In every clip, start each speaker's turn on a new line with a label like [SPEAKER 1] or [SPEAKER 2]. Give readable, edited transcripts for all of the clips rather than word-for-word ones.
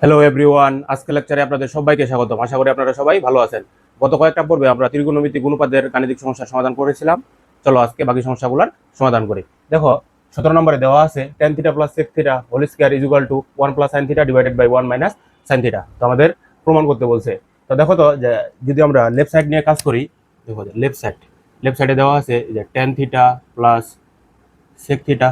[SPEAKER 1] Hello everyone, আজকে লেকচারে আপনাদের সবাইকে স্বাগতম। আশা করি আপনারা সবাই ভালো আছেন। গত কয়েকটা পর্বে আমরা ত্রিকোণমিতিক অনুপাতের গাণিতিক সমস্যার সমাধান করেছিলাম। চলো আজকে বাকি সমস্যাগুলোর সমাধান করি। দেখো 17 নম্বরে দেওয়া আছে tan theta plus sec theta whole square is equal to 1 plus sin theta divided by 1 minus sin theta. তো আমাদের প্রমাণ করতে বলছে। তো দেখো তো যে যদি আমরা লেফট সাইড নিয়ে কাজ করি, দেখো যে লেফট সাইডে দেওয়া আছে যে tan theta plus sec theta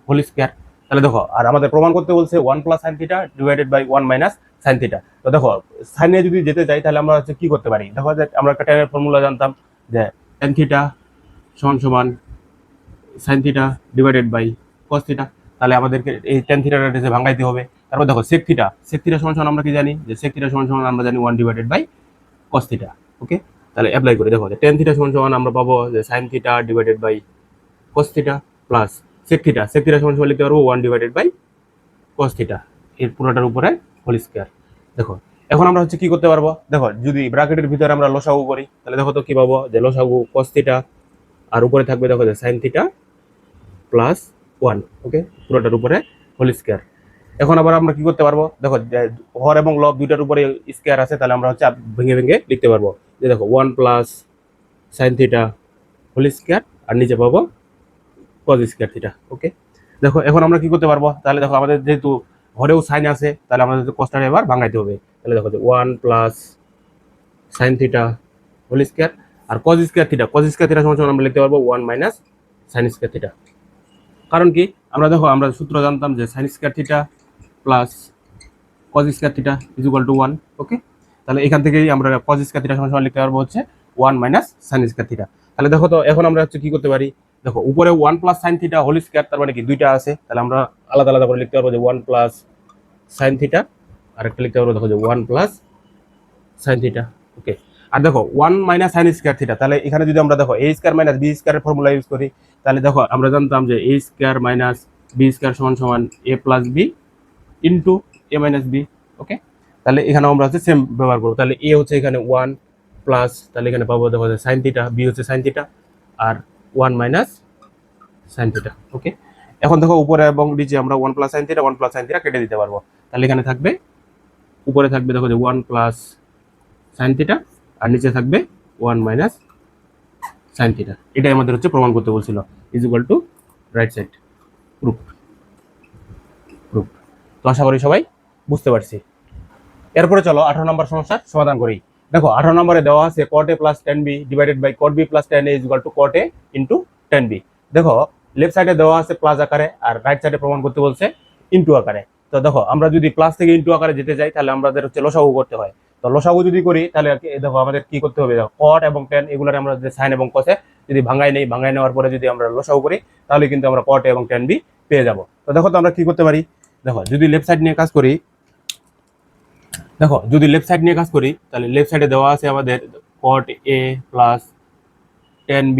[SPEAKER 1] whole square. তাহলে দেখো আর আমাদের প্রমাণ করতে বলছে 1 plus sine theta divided by 1 minus sine theta. তো দেখো সাইনে যদি যেতে চাই তাহলে আমরা হচ্ছে কি করতে পারি, দেখো যে আমরা একটা ট্যানের ফর্মুলা জানতাম যে tan থিটা সমান সমান sine theta divided by cos theta. তাহলে আমাদেরকে এই tan থিটাটা এসে ভাঙাইতে হবে। তারপর দেখো sec থিটা সমান সমান আমরা কি জানি যে sec থিটা সমান সমান আমরা জানি 1 ডিভাইডেড বাই cos থিটা। ওকে, তাহলে অ্যাপ্লাই করি। দেখো যে tan থিটা সমান সমান আমরা পাবো যে sin theta divided by cos theta plus sec theta সমান সমান লিখতে পারবো 1 ডিভাইডেড বাই cos থিটা এর পুরোটার উপরে হোল স্কয়ার। দেখো এখন আমরা হচ্ছে কি করতে পারবো, দেখো যদি ব্র্যাকেটের ভিতরে আমরা লসাগু করি তাহলে দেখো তো কি পাবো যে লসাগু cos থিটা আর উপরে থাকবে দেখো যে sin থিটা প্লাস 1। ওকে, পুরোটার উপরে হোল স্কয়ার। এখন আবার আমরা কি করতে পারবো, দেখো যে হর এবং লব দুইটার উপরে স্কয়ার আছে, তাহলে আমরা হচ্ছে ভেঙে ভেঙে লিখতে পারবো যে দেখো 1 plus sin theta whole square আর নিচে পাবো cos স্কয়ার থিটা। ওকে, দেখো এখন আমরা কি করতে পারবো, তাহলে দেখো আমাদের যেহেতু ঘরেও সাইন আছে তাহলে আমাদের কসটা এবার ভাঙাইতে হবে। তাহলে দেখো যে 1 plus sine theta whole square আর cos স্কয়ার থিটা সমান সমান আমরা লিখতে পারবো 1 মাইনাস সাইন স্কয়ার থিটা। কারণ কি আমরা দেখো আমরা সূত্র জানতাম যে sine square theta plus cos square theta is equal to 1। ওকে, তাহলে এখান থেকেই আমরা cos স্কয়ার থিটা সমান সমান লিখতে পারবো হচ্ছে 1 মাইনাস সাইন স্কয়ার থিটা। তাহলে দেখো তো এখন আমরা হচ্ছে কি করতে পারি, দেখো উপরে 1 plus sine theta whole square, তার মানে কি দুইটা আছে, তাহলে আমরা আলাদা আলাদা করে লিখতে পারবো যে 1 প্লাস সাইন থিটা আর একটা লিখতে পারবো দেখো যে 1 প্লাস সাইন থিটা। ওকে, আর দেখো 1 মাইনাস সাইন স্কয়ার থিটা, তাহলে এখানে যদি আমরা দেখো a স্কয়ার মাইনাস b স্কয়ারের ফর্মুলা ইউজ করি তাহলে দেখো আমরা জানতাম যে a square minus b square সমান সমান a plus b into a minus b। Okay, তাহলে এখানে আমরা হচ্ছে সেম ব্যবহার করবো। তাহলে a হচ্ছে এখানে 1 প্লাস, তাহলে এখানে পাবো দেখো যে সাইন থিটা, b হচ্ছে সাইন থিটা আর 1 মাইনাস সাইন থিটা। ওকে, এখন দেখো উপরে এবং নিচে আমরা 1 plus sine theta 1 plus sine theta কেটে দিতে পারবো। তাহলে এখানে থাকবে উপরে থাকবে দেখো যে 1 প্লাস সাইন থিটা আর নিচে থাকবে 1 মাইনাস সাইন থিটা। এটাই আমাদের হচ্ছে প্রমাণ করতে বলছিল, is equal two right side proof. তো আশা করি সবাই বুঝতে পারছি। এরপরে চলো 18 নম্বর সমস্যার সমাধান করি। দেখো 18 নম্বরে দেওয়া আছে cot a plus tan b divided by cot b plus tan a is equal to cot a into tan b। দেখো লেফট সাইডে দেওয়া আছে প্লাস আকারে আর রাইট সাইডে প্রমাণ করতে বলছে ইনটু আকারে। তো দেখো আমরা যদি প্লাস থেকে ইনটু আকারে যেতে যাই তাহলে আমাদের হচ্ছে লসাগু করতে হয়। তো লসাগু যদি করি তাহলে দেখো আমাদের কি করতে হবে, cot এবং tan এগুলোর আমরা যে sin এবং cos যদি ভাঙাই নেওয়ার পরে যদি আমরা লসাগু করি তাহলে কিন্তু আমরা cot a এবং tan b পেয়ে যাব। তো দেখো তো আমরা কি করতে পারি, দেখো যদি লেফট সাইড নিয়ে কাজ করি, দেখো যদি লেফট সাইড নিয়ে কাজ করি তাহলে লেফট সাইডে দেওয়া আছে আমাদের cot a plus tan b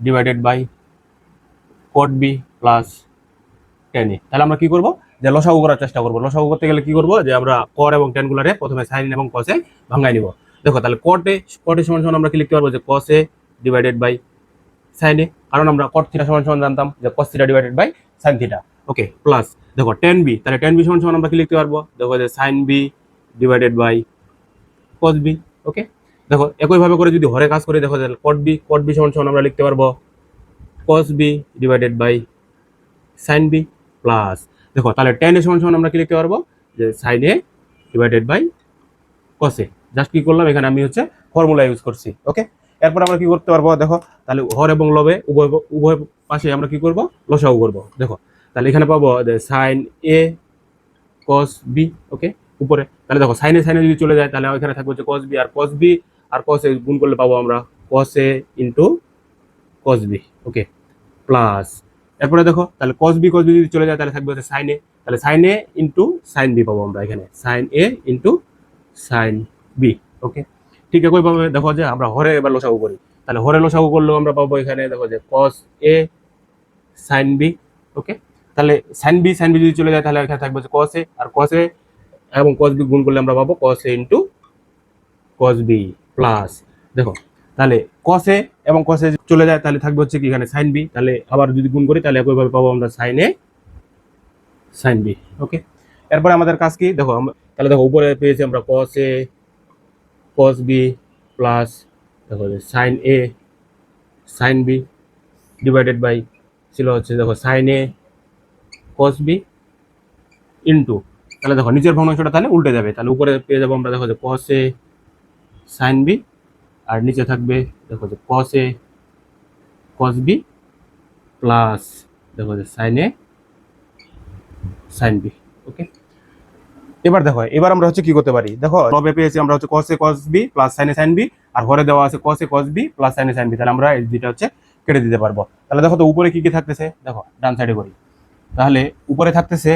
[SPEAKER 1] divided by cot b plus tan a। তাহলে আমরা কি করব যে লসাগু করার চেষ্টা করব। লসাগু করতে গেলে কি করব যে আমরা cot এবং tan গুলারে প্রথমে sin এবং cos এ ভাঙাই নিব। দেখো তাহলে cot a সমান সমান আমরা কি লিখতে পারবো যে cos a divided by sin a, কারণ আমরা cot থিটা সমান সমান জানতাম যে cos theta divided by sin theta. Okay, plus দেখো tan b, তাহলে tan b সমান সমান আমরা কি লিখতে পারবো, দেখো যে sin b divided by cos b। Okay, দেখো একইভাবে করে যদি হরে কাজ করি দেখো তাহলে cot b সমান সমান আমরা লিখতে পারবো cos b divided by sin b plus দেখো তাহলে tan a সমান সমান আমরা কি লিখতে পারবো যে sin a divided by cos a। Just কি করলাম এখানে আমি হচ্ছে ফর্মুলা ইউজ করছি। ওকে, এরপর আমরা কি করতে পারবো, দেখো তাহলে হর এবং লবে উভয় উভয় পাশে আমরা কি করব লসাগু করব। দেখো তাহলে এখানে পাবো যে sin a cos b। ওকে, উপরে তাহলে দেখো সাইনে যদি চলে যায় তাহলে এখানে থাকবে হচ্ছে cos b R cos a গুণ করলে পাবো আমরা cos a into cos b। Okay, plus এরপরে দেখো তাহলে cos b যদি চলে যায় তাহলে থাকবে হচ্ছে sin a, তাহলে sin a into sin b পাবো আমরা এখানে sin a into sin b। ওকে, ঠিক একইভাবে দেখো যে আমরা হরে এবার লসাগু করি, তাহলে হরে লসাগু করলেও আমরা পাবো এখানে দেখো যে cos a sin b। Okay, তাহলে sin b যদি চলে যায় তাহলে এখানে থাকবে হচ্ছে cos a R cos a এবং cos b গুণ করলে আমরা পাবো cos a into cos b plus দেখো তাহলে cos a এবং cos a চলে যায় তাহলে থাকবে হচ্ছে কি এখানে sin b, তাহলে আবার যদি গুণ করি তাহলে একইভাবে পাবো আমরা sin a sin b। ওকে, এরপরে আমাদের কাজ কি দেখো, তাহলে দেখো উপরে পেয়েছি আমরা cos a cos b plus দেখো sin a sin b divided by ছিল হচ্ছে দেখো sin a cos b into, তাহলে দেখো নিচের ভগ্নাংশটা তাহলে উল্টে যাবে, তাহলে উপরে পেয়ে যাবো আমরা দেখো যে cos a sin b, আর নিচে থাকবে দেখো যে cos a cos b plus দেখো যে sin a sin b। ওকে, এবার দেখো এবার আমরা হচ্ছে কি করতে পারি, দেখো লবে পেয়েছি আমরা হচ্ছে cos a cos b plus sin a sin b, আর ঘরে দেওয়া আছে cos a cos b plus sin a sin b, তাহলে আমরা এই দুইটা হচ্ছে কেটে দিতে পারবো। তাহলে দেখো তো উপরে কি কি থাকতেছে, দেখো ডান সাইডে করি, তাহলে উপরে থাকতেছে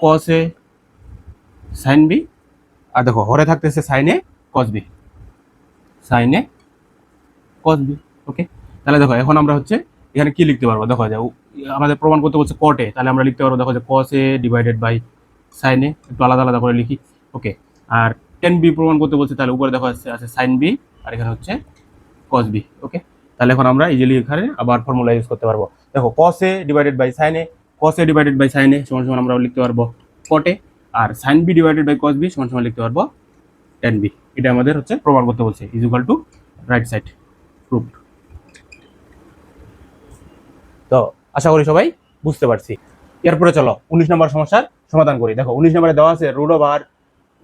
[SPEAKER 1] cos a sin b, আর দেখো ঘরে থাকতেছে sin a cos b sin a cos b। Okay, তাহলে দেখো এখন আমরা হচ্ছে এখানে কি লিখতে পারবো, দেখো যে আমাদের প্রমাণ করতে বলছে cot a, তাহলে আমরা লিখতে পারবো দেখো যে cos a divided by sin a, একটু আলাদা আলাদা করে লিখি। ওকে, আর tan b প্রমাণ করতে বলছে, তাহলে উপরে দেখো আছে sin b, আর এখানে হচ্ছে cos b। ওকে, তাহলে এখন আমরা ইজিলি এখানে আবার ফর্মুলা ইউজ করতে পারবো, দেখো cos a divided by sin a, cos a divided by sin a সমান সমান আমরা লিখতে পারবো cot a, আর sin b divided by cos b সমান সমান লিখতে পারবো tan b। এটা আমাদের হচ্ছে প্রমাণ করতে বলছে, is equal two right side proved. তো আশা করি সবাই বুঝতে পারছি। এরপরে চলো 19 নম্বর সমস্যার সমাধান করি। দেখো 19 নম্বরে দেওয়া আছে root over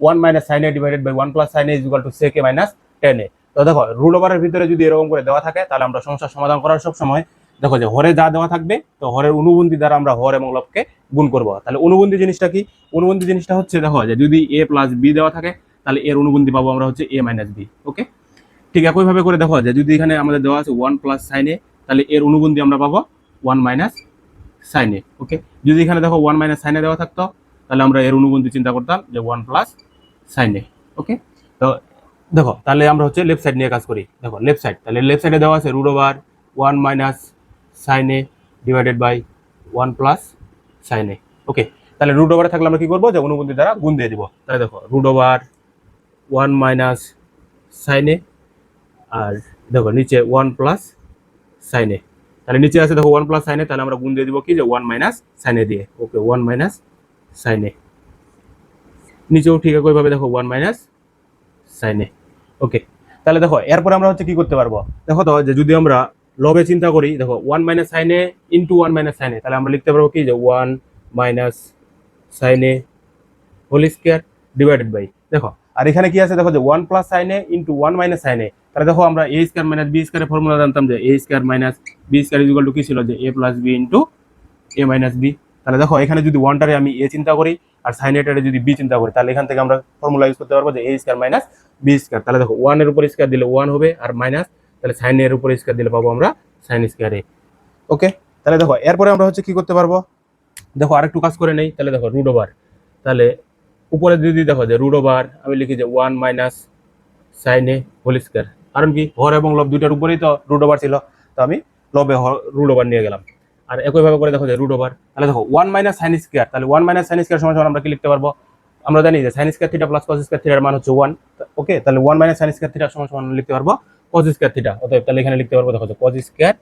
[SPEAKER 1] 1 minus sine A divided by 1 plus sine A is equal to sec A minus tan A. তো দেখো রুট ওভারের ভিতরে যদি এরকম করে দেওয়া থাকে, তাহলে আমরা সমস্যার সমাধান করার সব সময় দেখো যে হরে যা দেওয়া থাকবে, তো হরের অনুবন্ধী দ্বারা আমরা হর এবং লবকে গুণ করব। তাহলে অনুবন্ধী জিনিসটা কি, অনুবন্ধী জিনিসটা হচ্ছে দেখো যে যদি এ প্লাস বি দেওয়া থাকে, তাহলে এর অনুবন্ধী পাবো আমরা হচ্ছে এ মাইনাস বি। ওকে, ঠিক একইভাবে করে দেখো যে যদি এখানে আমাদের দেওয়া আছে 1 প্লাস সাইন এ, তাহলে এর অনুবন্ধী আমরা পাবো 1 মাইনাস সাইন এ। ওকে, যদি এখানে দেখো 1 মাইনাস সাইন এ দেওয়া থাকতো, তাহলে আমরা এর অনুবন্ধী চিন্তা করতাম যে 1 প্লাস সাইন এ। ওকে, তো দেখো তাহলে আমরা হচ্ছে লেফট সাইড নিয়ে কাজ করি। দেখো লেফট সাইড, তাহলে লেফট সাইডে দেওয়া আছে root over 1 minus sine A divided by 1 plus sine A. Okay, তাহলে রুট ওভারে থাকলে আমরা কি করবো, যে অনুবন্ধী দ্বারা গুণ দিয়ে দিব। তাহলে দেখো রুট ওভার 1 মাইনাস সাইন এ, আর দেখো নিচে 1 প্লাস সাইন এ, তাহলে নিচে আছে দেখো 1 প্লাস সাইন এ, তাহলে আমরা গুণ দিয়ে দিব কি যে 1 মাইনাস সাইন এ দিয়ে। ওকে, 1 মাইনাস সাইন এ, নিচেও ঠিক একইভাবে দেখো 1 মাইনাস সাইন এ। ওকে, তাহলে দেখো এরপরে আমরা হচ্ছে কি করতে পারবো, দেখো তো যে যদি আমরা লবে চিন্তা করি, দেখো 1 minus sine A into 1 minus sine A, তাহলে আমরা লিখতে পারবো কি যে 1 minus sine A whole square divided by দেখো, আর এখানে কি আছে দেখো যে 1 plus sine A into 1 minus sine A, তাহলে দেখো আমরা এ স্কয়ার মাইনাস বি স্কয়ারের ফর্মুলা জানতাম যে A square minus B square is equal to কি ছিল, যে A plus B into A minus b. তাহলে দেখো এখানে যদি ওয়ানটারে আমি এ চিন্তা করি আর সাইন এটারে যদি বি চিন্তা করি, তাহলে এখান থেকে আমরা ফর্মুলা ইউজ করতে পারবো যে A square minus B square. তাহলে দেখো 1 এর উপর স্কয়ার দিলে 1 হবে, আর মাইনাস তাহলে সাইন এর উপর স্কয়ার দিলে পাবো আমরা সাইন স্কয়ার এ। ওকে, তাহলে দেখো এরপরে আমরা হচ্ছে কি করতে পারবো, দেখো আরেকটু কাজ করে নেই। তাহলে দেখো রুট ওভার, তাহলে উপরে যদি দেখো যে রুট ওভার আমি লিখি যে 1 minus sine A whole square, কারণ কি হর এবং লব দুইটার উপরেই তো রুট ওভার ছিল, তো আমি লবে রুট ওভার নিয়ে গেলাম। আর একইভাবে করে দেখো যে রুট ওভার, তাহলে দেখো 1 মাইনাস সাইন স্কয়ার, তাহলে 1 মাইনাস সাইন স্কয়ার সমান আমরা কি লিখতে পারবো, আমরা জানি যে sine square theta plus cos square থিটার মান হচ্ছে 1। ওকে, তাহলে 1 মাইনাস সাইন স্কয়ার থিটা সমান লিখতে পারবো কস স্কয়ার থিটা। অতএব তাহলে এখানে লিখতে পারবো দেখো যে কস স্কয়ার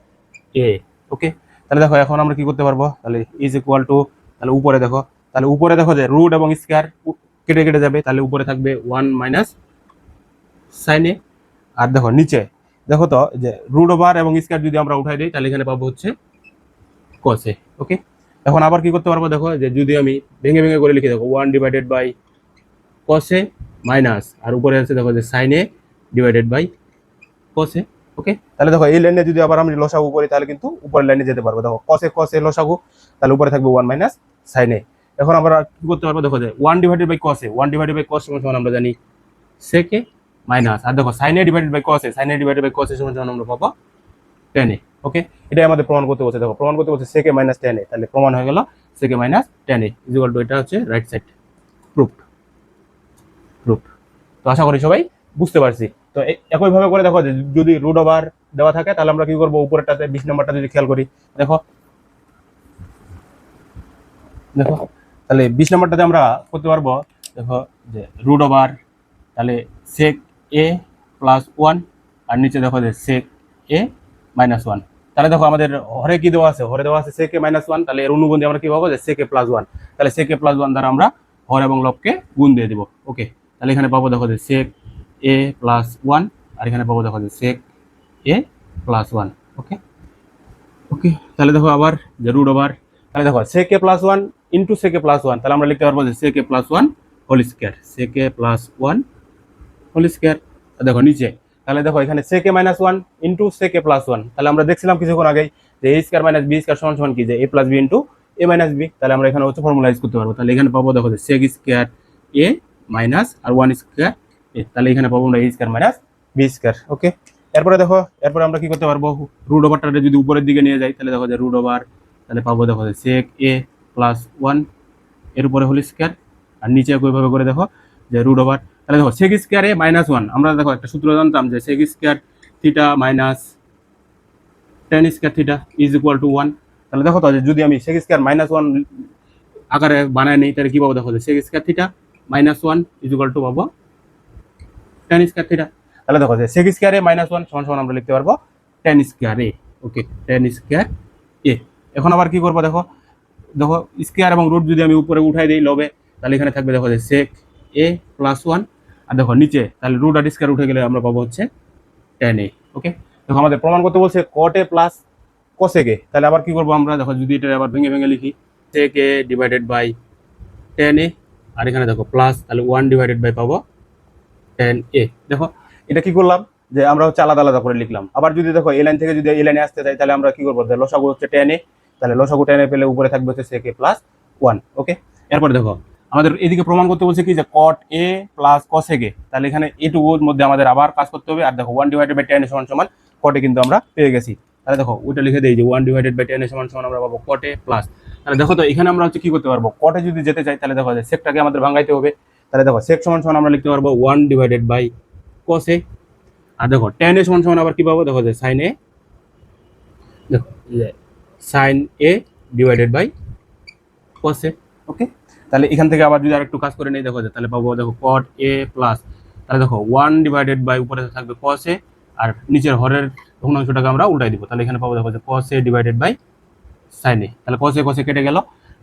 [SPEAKER 1] এ। ওকে, তাহলে দেখো এখন আমরা কি করতে পারবো, তাহলে ইজ ইকুয়াল টু, তাহলে উপরে দেখো, তাহলে উপরে দেখো যে রুট এবং স্কয়ার কেটে কেটে যাবে, তাহলে উপরে থাকবে 1 মাইনাস সাইন এ, আর দেখো নিচে দেখো তো যে রুট ওভার এবং স্কয়ার যদি আমরা উঠাই দিই, তাহলে এখানে পাবো হচ্ছে cos a। ওকে, এখন আবার কি করতে পারবো, দেখো যে যদি আমি ভেঙে ভেঙে করে লিখি, দেখো 1 divided by cos a minus, আর উপরে আছে দেখো যে sin a divided by cos a। Okay, তাহলে দেখো এই লাইনে যদি আবার আমি লসাগু করি, তাহলে কিন্তু উপরের লাইনে যেতে পারবো। দেখো cos a লসাগু, তাহলে উপরে থাকবে 1 মাইনাস sin a। এখন আমরা কি করতে পারবো, দেখো যে 1 divided by cos a, 1 divided by cos সমান আমরা জানি sec a মাইনাস, আর দেখো sin a divided by cos a, sin a divided by cos a সমান আমরা পাবো tan a। ওকে, এটাই আমাদের প্রমাণ করতে বলছে। দেখো প্রমাণ করতে বলছে sec a minus tan a, তাহলে প্রমাণ হয়ে গেল sec a minus tan a is equal two, এটা হচ্ছে রাইট সাইড প্রুফড। তো আশা করি সবাই বুঝতে পারছি। তো একইভাবে করে দেখো যে যদি রুট ওভার দেওয়া থাকে, তাহলে আমরা কি করবো, উপরেরটাতে 20 নম্বরটা যদি খেয়াল করি, দেখো দেখো তাহলে 20 নম্বরটাতে আমরা করতে পারবো, দেখো যে রুট ওভার, তাহলে sec a প্লাস 1, আর নিচে দেখো যে sec a মাইনাস 1। তাহলে দেখো আমাদের হরে কি দেওয়া আছে, হরে দেওয়া আছে sec a মাইনাস ওয়ান, তাহলে এর অনুবন্ধী আমরা কি পাবো যে sec a প্লাস ওয়ান। তাহলে sec a প্লাস ওয়ান দ্বারা আমরা হর এবং লবকে গুণ দিয়ে দিব। ওকে, তাহলে এখানে পাবো দেখো যে sec a প্লাস ওয়ান, আর এখানে পাবো দেখো যে sec a প্লাস ওয়ান। ওকে ওকে, তাহলে দেখো আবার যে রুট ওভার, তাহলে দেখো sec a plus one into sec a plus one, তাহলে আমরা লিখতে পারবো যে sec a plus one whole square, sec a plus one whole square. দেখো নিচে, তাহলে দেখো এখানে sec a minus one into sec a plus one, তাহলে আমরা দেখছিলাম কিছুক্ষণ আগেই যে a square minus B square সমান সমান কি, যে a plus B into a minus b. তাহলে আমরা এখানে হচ্ছে ফর্মুলা ইউজ করতে পারবো। তাহলে এখানে পাবো দেখো যে sec স্কোয়ার a মাইনাস আর ওয়ান স্কোয়ার a, তাহলে এখানে পাবো আমরা a square minus B square. Okay, এরপরে দেখো, এরপরে আমরা কি করতে পারবো, রুট ওভারটা যদি উপরের দিকে নিয়ে যাই, তাহলে দেখো যে রুট ওভার, তাহলে পাবো দেখো যে sec a প্লাস ওয়ান এর উপরে হোল স্কোয়ার, আর নিচে একইভাবে করে দেখো যে রুট ওভার, তাহলে দেখো sec square a minus one, আমরা দেখো একটা সূত্র জানতাম যে sec square theta minus tan square theta is equal two one. তাহলে দেখো তো যে যদি আমি sec স্কোয়ার মাইনাস ওয়ান আকারে বানায় নিই, তাহলে কি পাবো দেখো যে sec square theta minus one is equal two পাবো tan স্কোয়ার থিটা। তাহলে দেখো যে sec square a minus one সমান সমান আমরা লিখতে পারবো tan square a। Okay, tan square a। এখন আবার কি করবো দেখো, দেখো স্কোয়ার এবং রুট যদি আমি উপরে উঠাই দিই লবে, তাহলে এখানে থাকবে দেখো যে sec a প্লাস ওয়ান, আর দেখো নিচে তাহলে রুট আর স্কোয়ার উঠে গেলে আমরা পাবো হচ্ছে tan a। ওকে, দেখো আমাদের প্রমাণ করতে বলছে cot a plus cosec a, তাহলে আবার কি করবো আমরা, দেখো যদি এটা আবার ভেঙে ভেঙে লিখি, sec a divided by tan a, আর এখানে দেখো প্লাস, তাহলে ওয়ান ডিভাইডেড বাই পাবো tan a। দেখো এটা কি করলাম যে আমরা হচ্ছে আলাদা আলাদা করে লিখলাম। আবার যদি দেখো এই লাইন থেকে যদি এই লাইনে আসতে চাই, তাহলে আমরা কি করবো, লসাগু হচ্ছে tan a, তাহলে লসাগু tan a পেলে উপরে থাকবে হচ্ছে sec a প্লাস ওয়ান। ওকে, এরপর দেখো আমাদের এদিকে প্রমাণ করতে বলছে কি যে cot a plus cosec a, তাহলে এখানে এটুকুর মধ্যে আমাদের আবার কাজ করতে হবে। আর দেখো one divided by tan a সমান সমান cot a কিন্তু আমরা পেয়ে গেছি। তাহলে দেখো ওইটা লিখে দেই যে one divided by tan a সমান সমান আমরা পাবো cot a প্লাস, তাহলে দেখো তো এখানে আমরা হচ্ছে কি করতে পারবো, cot a যদি যেতে চাই, তাহলে দেখো যে সেকটাকে আমাদের ভাঙাইতে হবে। তাহলে দেখো sec সমান সমান আমরা লিখতে পারবো one divided by cos a, আর দেখো tan a সমান সমান আবার কি পাবো, দেখো যে sin a, দেখো যে sin a divided by cos a। Okay, তাহলে এখান থেকে আবার যদি আরেকটু কাজ করে নেই, দেখো যে তাহলে পাবো দেখো cot a প্লাস, তাহলে দেখো ওয়ান ডিভাইডেড বাই উপরে থাকবে cos a, আর নিচের হরের ভগ্নাংশটাকে আমরা উল্টাই দিব। তাহলে এখানে পাবো দেখো যে cos a divided by sin a, তাহলে cos a কেটে গেল।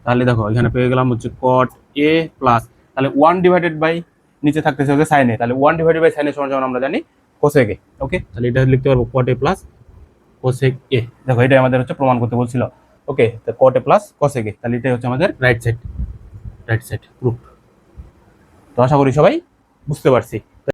[SPEAKER 1] তাহলে দেখো এখানে পেয়ে গেলাম হচ্ছে cot a প্লাস, তাহলে ওয়ান ডিভাইডেড বাই নিচে থাকতেছে হচ্ছে sin a, তাহলে one divided by sin a সমান সমান আমরা জানি cosec a। ওকে, তাহলে এটা লিখতে পারবো cot a plus cosec a। দেখো এটাই আমাদের হচ্ছে প্রমাণ করতে বলছিল। ওকে, তো cot a plus cosec a, তাহলে এটাই হচ্ছে আমাদের রাইট সাইড প্রুফ। তো আশা করি সবাই বুঝতে পারছি।